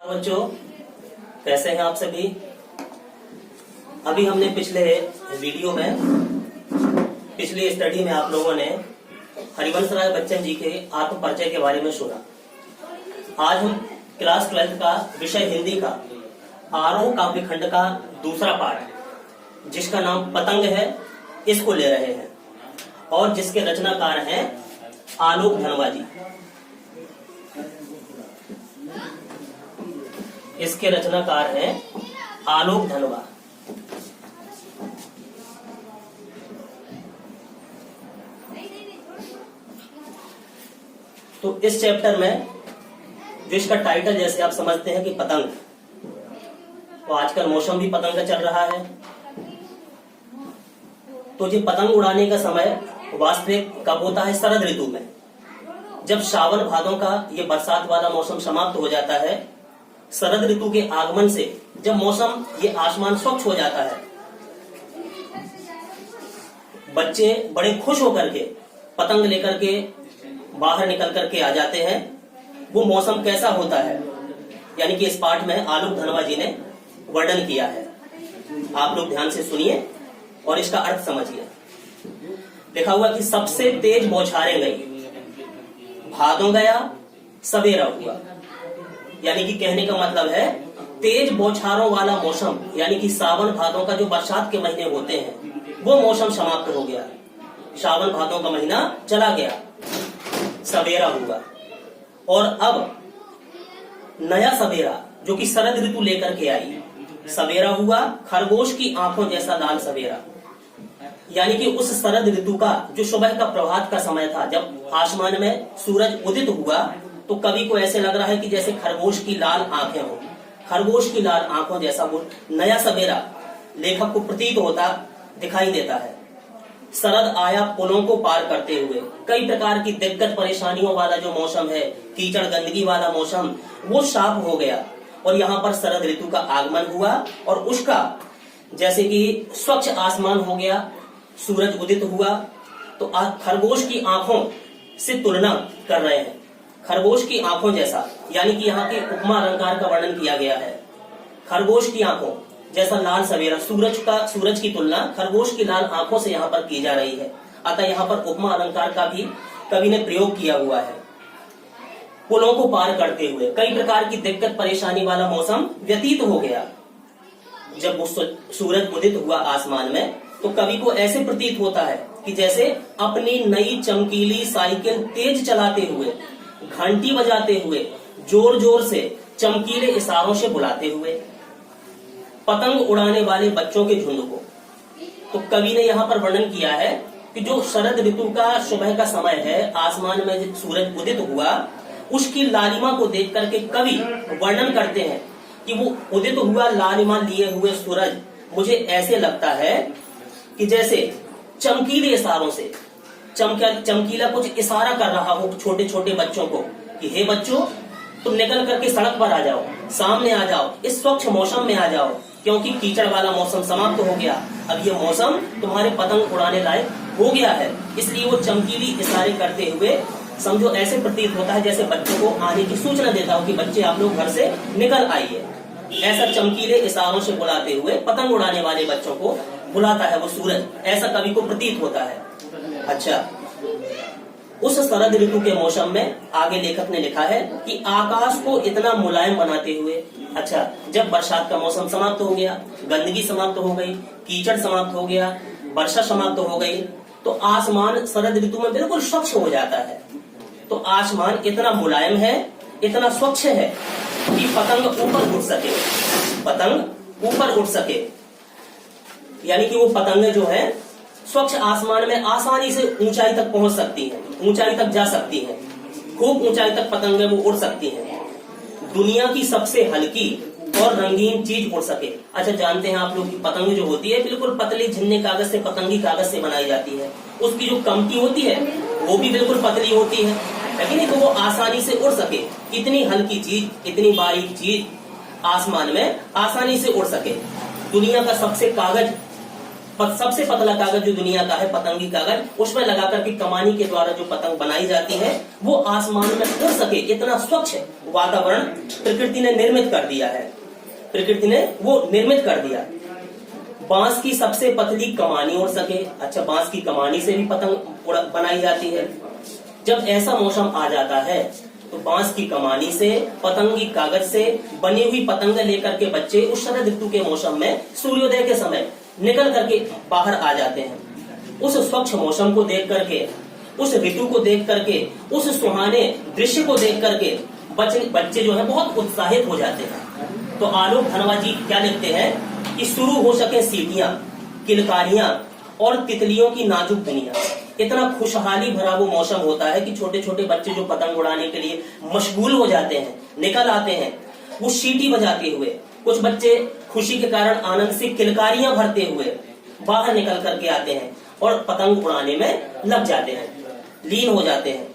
बच्चों, कैसे हैं आप सभी। अभी हमने पिछले वीडियो में पिछली स्टडी में आप लोगों ने हरिवंश राय बच्चन जी के आत्म परिचय के बारे में सुना। आज हम क्लास 12 का विषय हिंदी का आरोह काव्यखंड का दूसरा पाठ जिसका नाम पतंग है इसको ले रहे हैं और जिसके रचनाकार हैं आलोक धनवा जी। इसके रचनाकार हैं आलोक धनवा। तो इस चैप्टर में जो इसका टाइटल जैसे आप समझते हैं कि पतंग, तो आजकल मौसम भी पतंग का चल रहा है। तो ये पतंग उड़ाने का समय वास्तविक कब होता है? शरद ऋतु में, जब सावन भादों का ये बरसात वाला मौसम समाप्त हो जाता है। शरद ऋतु के आगमन से जब मौसम ये आसमान स्वच्छ हो जाता है, बच्चे बड़े खुश होकर के पतंग लेकर के बाहर निकल करके आ जाते हैं। वो मौसम कैसा होता है, यानी कि इस पाठ में आलोक धनवा जी ने वर्णन किया है। आप लोग ध्यान से सुनिए और इसका अर्थ समझिए। लिखा हुआ कि सबसे तेज बौछारें गई, भादों गया सवेरा हुआ। यानी कि कहने का मतलब है तेज बौछारों वाला मौसम, यानी कि सावन भादों का जो बरसात के महीने होते हैं वो मौसम समाप्त हो गया। सावन भादों का महीना चला गया, सवेरा हुआ और अब नया सवेरा जो कि शरद ऋतु लेकर के आई, सवेरा हुआ खरगोश की आंखों जैसा लाल सवेरा। यानी कि उस शरद ऋतु का जो सुबह का प्रभात का समय था, जब आसमान में सूरज उदित हुआ तो कवि को ऐसे लग रहा है कि जैसे खरगोश की लाल आंखें हो, खरगोश की लाल आंखों जैसा वो नया सवेरा लेखक को प्रतीत होता दिखाई देता है। शरद आया पुलों को पार करते हुए, कई प्रकार की दिक्कत परेशानियों वाला जो मौसम है, कीचड़ गंदगी वाला मौसम, वो साफ हो गया और यहाँ पर शरद ऋतु का आगमन हुआ और उसका जैसे कि स्वच्छ आसमान हो गया, सूरज उदित हुआ। तो खरगोश की आंखों से तुलना कर रहे हैं, खरगोश की आंखों जैसा, यानी कि यहाँ के उपमा अलंकार का वर्णन किया गया है। खरगोश की आंखों जैसा लाल सवेरा, सूरज की तुलना खरगोश की लाल आंखों से यहाँ पर की जा रही है। अतः यहाँ पर उपमा अलंकार का भी कवि ने प्रयोग किया हुआ है। पुलों को पार करते हुए कई प्रकार की दिक्कत परेशानी वाला मौसम व्यतीत हो गया। जब वो सूरज उदित हुआ आसमान में तो कवि को ऐसे प्रतीत होता है कि जैसे अपनी नई चमकीली साइकिल तेज चलाते हुए, घंटी बजाते हुए, जोर जोर से चमकीले इशारों से बुलाते हुए पतंग उड़ाने वाले बच्चों के झुंड को। तो कवि ने यहाँ पर वर्णन किया है कि जो शरद ऋतु का सुबह का समय है, आसमान में सूरज उदित हुआ, उसकी लालिमा को देख करके कवि वर्णन करते हैं कि वो उदित हुआ लालिमा लिए हुए सूरज मुझे ऐसे लगता है कि जैसे चमकीले इशारों से चमकीला कुछ इशारा कर रहा हो छोटे छोटे बच्चों को कि हे बच्चों, तुम निकल करके सड़क पर आ जाओ, सामने आ जाओ, इस स्वच्छ मौसम में आ जाओ, क्योंकि कीचड़ वाला मौसम समाप्त हो गया। अब ये मौसम तुम्हारे पतंग उड़ाने लायक हो गया है। इसलिए वो चमकीली इशारे करते हुए समझो ऐसे प्रतीत होता है जैसे बच्चों को आने की सूचना देता हो कि बच्चे आप लोग घर से निकल आइए। ऐसा चमकीले इशारों से बुलाते हुए पतंग उड़ाने वाले बच्चों को बुलाता है वो सूरज, ऐसा कवि को प्रतीत होता है। अच्छा, उस शरद ऋतु के मौसम में आगे लेखक ने लिखा है कि आकाश को इतना मुलायम बनाते हुए, अच्छा जब बरसात का मौसम समाप्त हो गया, गंदगी समाप्त हो गई, कीचड़ समाप्त हो गया, वर्षा समाप्त हो गई, तो आसमान शरद ऋतु में बिल्कुल स्वच्छ हो जाता है। तो आसमान इतना मुलायम है, इतना स्वच्छ है कि पतंग ऊपर उड़ सके, पतंग ऊपर उड़ सके। यानी कि वो पतंगें जो है स्वच्छ आसमान में आसानी से ऊंचाई तक पहुंच सकती हैं, ऊंचाई तक जा सकती हैं, खूब ऊंचाई तक पतंगें वो उड़ सकती हैं। दुनिया की सबसे हल्की और रंगीन चीज उड़ सके। अच्छा, जानते हैं आप लोग की पतंग जो होती है बिल्कुल पतली झिन्ने कागज से, पतंगी कागज से बनाई जाती है। उसकी जो कमटी होती है वो भी बिल्कुल पतली होती है, लेकिन तो वो आसानी से उड़ सके। इतनी हल्की चीज, इतनी बारीक चीज आसमान में आसानी से उड़ सके। दुनिया का सबसे सबसे पतला कागज जो दुनिया का है पतंगी कागज, उसमें लगा करके कमानी के द्वारा जो पतंग बनाई जाती है वो आसमान में उड़ सके इतना स्वच्छ वातावरण प्रकृति ने निर्मित कर दिया है। प्रकृति ने वो निर्मित कर दिया। बांस की सबसे पतली कमानी उड़ सके। अच्छा, बांस की कमानी से भी पतंग बनाई जाती है। जब ऐसा मौसम आ जाता है तो बांस की कमानी से, पतंगी कागज से बनी हुई पतंग लेकर के बच्चे उस शरद ऋतु के मौसम में सूर्योदय के समय निकल करके बाहर आ जाते हैं। उस स्वच्छ मौसम को देख करके, उस ऋतु को देख करके, उस सुहाने दृश्य को देख करके बच्चे जो है बहुत उत्साहित हो जाते हैं। तो आलोक धनवा जी क्या लिखते हैं कि शुरू हो सके सीटियां, किलकारियां और तितलियों की नाजुक दुनिया। इतना खुशहाली भरा वो मौसम होता है कि छोटे छोटे बच्चे जो पतंग उड़ाने के लिए मशगूल हो जाते हैं, निकल आते हैं वो सीटी बजाते हुए। कुछ बच्चे खुशी के कारण आनंद से किलकारियां भरते हुए बाहर निकल करके आते हैं और पतंग उड़ाने में लग जाते हैं, लीन हो जाते हैं।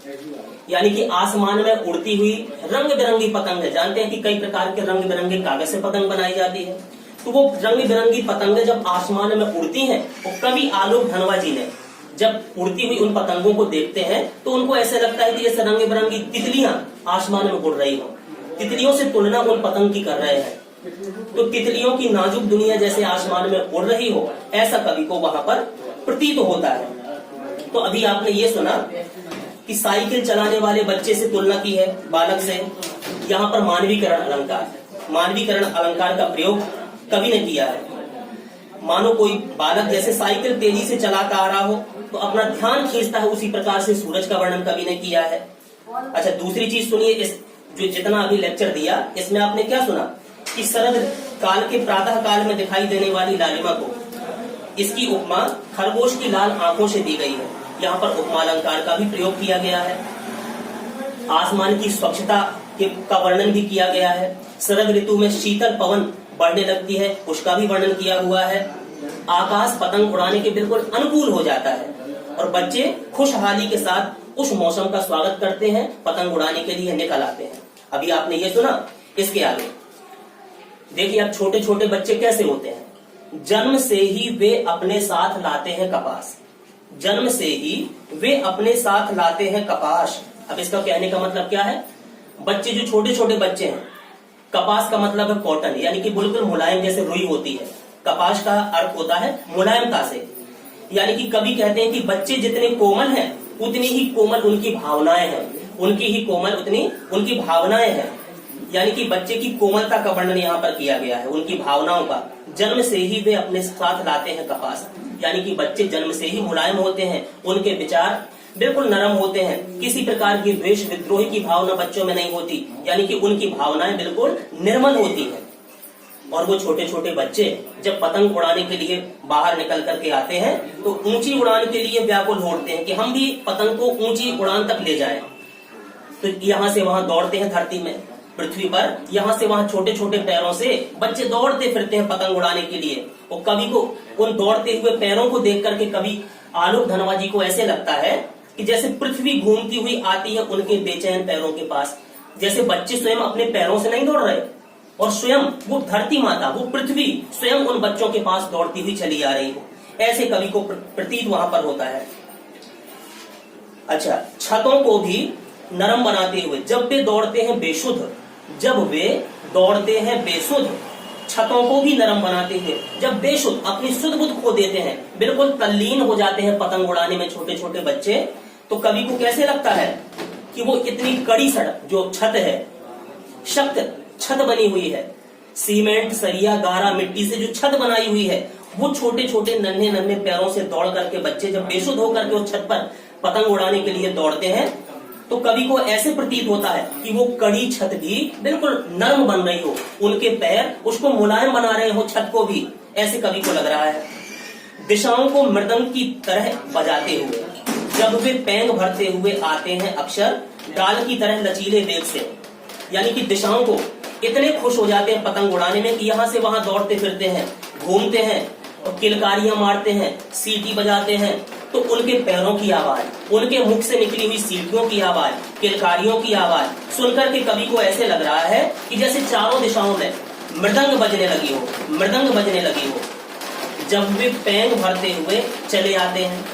यानी कि आसमान में उड़ती हुई रंग बिरंगी पतंग है। जानते हैं कि कई प्रकार के रंग बिरंगे कागज से पतंग बनाई जाती है। तो वो रंग बिरंगी पतंगें जब आसमान में उड़ती हैं, तो कवि आलोक धनवा जी ने जब उड़ती हुई उन पतंगों को देखते हैं तो उनको ऐसे लगता है कि जैसे रंग बिरंगी तितलियां आसमान में उड़ रही हो। तितलियों से तुलना उन पतंग की कर रहे हैं। तो तितलियों की नाजुक दुनिया जैसे आसमान में उड़ रही हो, ऐसा कवि को वहां पर प्रतीत होता है। तो अभी आपने ये सुना कि साइकिल चलाने वाले बच्चे से तुलना की है बालक से। यहाँ पर मानवीकरण अलंकार का प्रयोग कवि ने किया है। मानो कोई बालक जैसे साइकिल तेजी से चलाता आ रहा हो तो अपना ध्यान खींचता है, उसी प्रकार से सूरज का वर्णन कवि ने किया है। अच्छा, दूसरी चीज सुनिए, इस जो जितना अभी लेक्चर दिया इसमें आपने क्या सुना कि शरद काल के प्रातः काल में दिखाई देने वाली लालिमा को, इसकी उपमा खरगोश की लाल आंखों से दी गई है। यहाँ पर उपमा अलंकार का भी प्रयोग किया गया है। आसमान की स्वच्छता का वर्णन भी किया गया है। शरद ऋतु में शीतल पवन बढ़ने लगती है, उसका भी वर्णन किया हुआ है। आकाश पतंग उड़ाने के बिल्कुल अनुकूल हो जाता है और बच्चे खुशहाली के साथ उस मौसम का स्वागत करते हैं, पतंग उड़ाने के लिए निकल आते हैं। अभी आपने ये सुना। इसके आगे देखिए, अब छोटे छोटे बच्चे कैसे होते हैं। जन्म से ही वे अपने साथ लाते हैं कपास। जन्म से ही वे अपने साथ लाते हैं कपास। अब इसका कहने का मतलब क्या है? बच्चे जो छोटे छोटे बच्चे हैं, कपास का मतलब है कॉटन, यानी कि बिल्कुल मुलायम जैसे रुई होती है। कपास का अर्थ होता है मुलायमता से। यानी कि कवि कहते हैं कि बच्चे जितने कोमल हैं उतनी ही कोमल उनकी भावनाएं हैं, उनकी ही कोमल उतनी उनकी भावनाएं हैं। यानी कि बच्चे की कोमलता का वर्णन यहाँ पर किया गया है, उनकी भावनाओं का। जन्म से ही वे अपने साथ लाते हैं कपास, यानी कि बच्चे जन्म से ही मुलायम होते हैं, उनके विचार बिल्कुल नरम होते हैं। किसी प्रकार की द्वेष विद्रोही की भावना बच्चों में नहीं होती, यानी कि उनकी भावनाएं बिल्कुल निर्मल होती हैं। और वो छोटे छोटे बच्चे जब पतंग उड़ाने के लिए बाहर निकल करके आते हैं तो ऊंची उड़ान के लिए व्याकुल होते हैं कि हम भी पतंग को ऊंची उड़ान तक ले जाएं। तो यहाँ से वहां दौड़ते हैं धरती में, पृथ्वी पर, यहाँ से वहां छोटे छोटे पैरों से बच्चे दौड़ते फिरते हैं पतंग उड़ाने के लिए। और कवि को उन दौड़ते हुए पैरों को देख करके कवि आलोक धनवा जी को ऐसे लगता है कि जैसे पृथ्वी घूमती हुई आती है उनके बेचैन पैरों के पास। जैसे बच्चे स्वयं अपने पैरों से नहीं दौड़ रहे और स्वयं वो धरती माता, वो पृथ्वी स्वयं उन बच्चों के पास दौड़ती हुई चली आ रही हो, ऐसे कवि को प्रतीत वहां पर होता है। अच्छा, छतों को भी नरम बनाते हुए जब वे दौड़ते हैं बेसुध, जब वे दौड़ते हैं बेसुध, छतों को भी नरम बनाते हुए जब बेसुध अपनी सुध बुध खो देते हैं, बिल्कुल तल्लीन हो जाते हैं पतंग उड़ाने में छोटे छोटे बच्चे, तो कवि को कैसे लगता है कि वो इतनी कड़ी सड़क जो छत है, शक्त छत बनी हुई है, सीमेंट सरिया गारा मिट्टी से जो छत बनाई हुई है, वो छोटे छोटे नन्हे नन्हे पैरों से दौड़ करके बच्चे जब बेसुध होकर के उस छत पर पतंग उड़ाने के लिए दौड़ते हैं, तो कवि को ऐसे प्रतीत होता है कि वो कड़ी छत भी बिल्कुल नरम बन रही हो, उनके पैर उसको मुलायम बना रहे हो छत को भी, ऐसे कवि को लग रहा है। दिशाओं को मृदंग की तरह बजाते हुए जब वे पैंग भरते हुए आते हैं अक्षर डाल की तरह लचीले वेग से, यानी कि दिशाओं को इतने खुश हो जाते हैं पतंग उड़ाने में कि यहाँ से वहां दौड़ते फिरते हैं, घूमते हैं और किलकारियां मारते हैं, सीटी बजाते हैं, तो उनके पैरों की आवाज, उनके मुख से निकली हुई सीटियों की आवाज, किलकारियों की आवाज सुनकर के कवि को ऐसे लग रहा है कि जैसे चारों दिशाओं में मृदंग बजने लगी हो, मृदंग बजने लगी हो। जब वे पैंग भरते हुए चले आते हैं,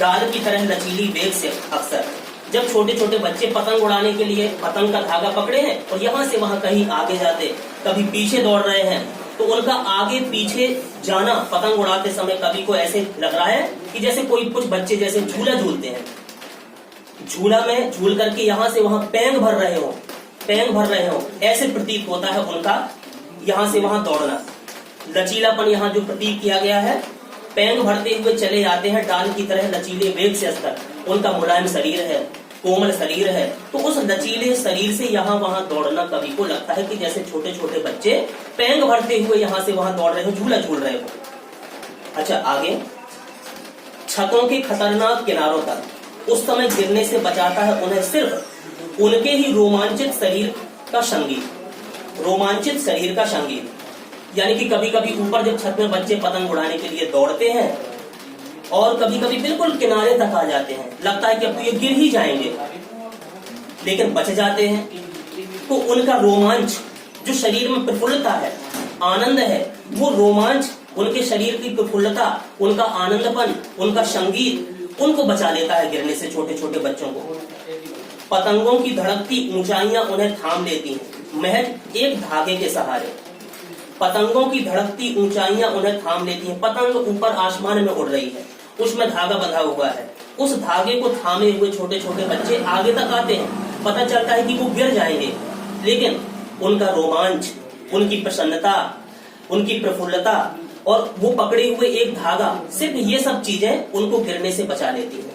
डाल की तरह लचीली वेग से। अक्सर जब छोटे छोटे बच्चे पतंग उड़ाने के लिए पतंग का धागा पकड़े हैं और यहाँ से वहां कहीं आगे जाते, कभी पीछे दौड़ रहे हैं, तो उनका आगे पीछे जाना पतंग उड़ाते समय कभी को ऐसे लग रहा है कि जैसे कोई कुछ बच्चे जैसे झूला झूलते हैं, झूला में झूल करके यहाँ से वहां पैंग भर रहे हो, ऐसे प्रतीत होता है उनका यहाँ से वहां दौड़ना। लचीलापन यहाँ जो प्रतीत किया गया है, पैंग भरते हुए चले आते हैं डाल की तरह लचीले वेग से। अस्तर उनका मुलायम शरीर है, कोमल शरीर है, तो उस लचीले शरीर से यहाँ वहां दौड़ना कवि को लगता है कि जैसे छोटे छोटे बच्चे पैंग भरते हुए यहाँ से वहां दौड़ रहे हो, झूला झूल रहे हो। अच्छा, आगे छतों के खतरनाक किनारों तक उस समय गिरने से बचाता है उन्हें सिर्फ उनके ही रोमांचित शरीर का संगीत। यानी कि कभी कभी ऊपर जब छत में बच्चे पतंग उड़ाने के लिए दौड़ते हैं और कभी कभी बिल्कुल किनारे तक आ जाते हैं, लगता है कि अब तो ये गिर ही जाएंगे, लेकिन बच जाते हैं, तो उनका रोमांच, जो शरीर में प्रफुल्लता है, आनंद है, वो रोमांच, उनके शरीर की प्रफुल्लता, उनका आनंदपन, उनका संगीत उनको बचा लेता है गिरने से, छोटे छोटे बच्चों को। पतंगों की धड़कती ऊंचाइयां उन्हें थाम लेती हैं महज एक धागे के सहारे। पतंगों की धड़कती ऊंचाइयां उन्हें थाम लेती हैं। पतंग ऊपर आसमान में उड़ रही है, उसमें धागा बंधा हुआ है, उस धागे को थामे हुए छोटे छोटे बच्चे आगे तक आते हैं। पता चलता है कि वो गिर जाएंगे, लेकिन उनका रोमांच, उनकी प्रसन्नता, उनकी प्रफुल्लता और वो पकड़े हुए एक धागा, सिर्फ ये सब चीजें उनको गिरने से बचा लेती है।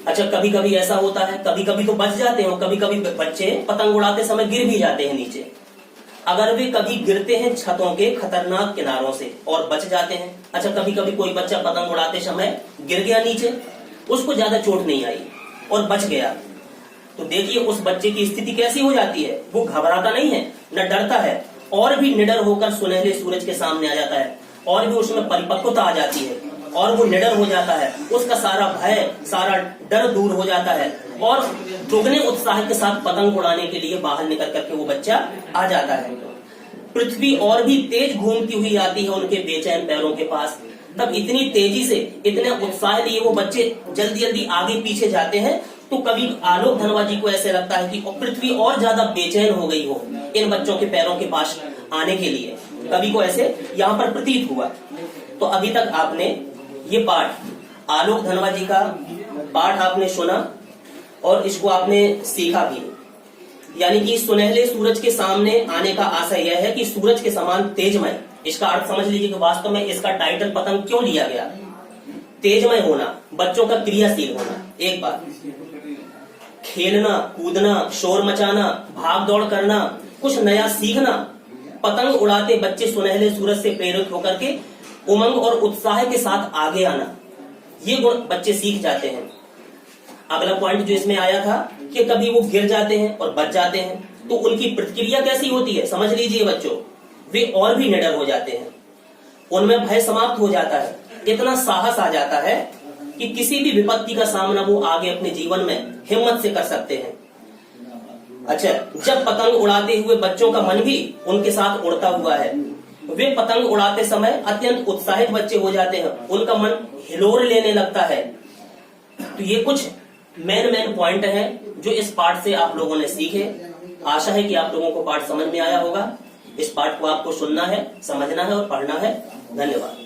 अच्छा, कभी कभी ऐसा होता है, कभी कभी तो बच जाते हैं, कभी कभी बच्चे पतंग उड़ाते समय गिर भी जाते हैं नीचे। अगर वे कभी गिरते हैं छतों के खतरनाक किनारों से और बच जाते हैं। अच्छा, कभी कभी कोई बच्चा पतंग उड़ाते समय गिर गया नीचे, उसको ज्यादा चोट नहीं आई और बच गया, तो देखिए उस बच्चे की स्थिति कैसी हो जाती है। वो घबराता नहीं है, न डरता है, और भी निडर होकर सुनहरे सूरज के सामने आ जाता है, और भी उसमें परिपक्वता आ जाती है, और वो निडर हो जाता है, उसका सारा भय, सारा डर दूर हो जाता है, और दुगने उत्साह के साथ पतंग उड़ाने के लिए बाहर निकल करके वो बच्चा आ जाता है। पृथ्वी और भी तेज घूमती हुई आती है उनके बेचैन पैरों के पास। तब इतनी तेजी से, इतने उत्साह लिए वो बच्चे जल्दी जल्दी आगे पीछे जाते हैं, तो कवि आलोक धनवा जी को ऐसे लगता है कि पृथ्वी और ज्यादा बेचैन हो गई हो इन बच्चों के पैरों के पास आने के लिए। कवि को ऐसे यहाँ पर प्रतीत हुआ। तो अभी तक आपने ये पाठ, आलोक धनवा जी का पाठ आपने सुना और इसको आपने सीखा भी। यानी कि सुनहरे सूरज के सामने आने का आशय यह है कि सूरज के समान तेजमय। इसका अर्थ समझ लीजिए कि वास्तव में इसका टाइटल पतंग क्यों लिया गया। तेजमय होना, बच्चों का क्रियाशील होना, एक बात, खेलना, कूदना, शोर मचाना, भाग दौड़ करना, कुछ नया सीखना। पतंग उड़ाते बच्चे सुनहरे सूरज से प्रेरित होकर के उमंग और उत्साह के साथ आगे आना, ये गुण बच्चे सीख जाते हैं। अगला पॉइंट जो इसमें आया था कि कभी वो गिर जाते हैं और बच जाते हैं, तो उनकी प्रतिक्रिया कैसी होती है समझ लीजिए बच्चों। वे और भी निडर हो जाते हैं, उनमें भय समाप्त हो जाता है, इतना साहस आ जाता है कि किसी भी विपत्ति का सामना वो आगे अपने जीवन में हिम्मत से कर सकते हैं। अच्छा, जब पतंग उड़ाते हुए बच्चों का मन भी उनके साथ उड़ता हुआ है, वे पतंग उड़ाते समय अत्यंत उत्साहित बच्चे हो जाते हैं, उनका मन हिलोर लेने लगता है। तो ये कुछ मेन पॉइंट है जो इस पाठ से आप लोगों ने सीखे। आशा है कि आप लोगों को पाठ समझ में आया होगा। इस पाठ को आपको सुनना है, समझना है और पढ़ना है। धन्यवाद।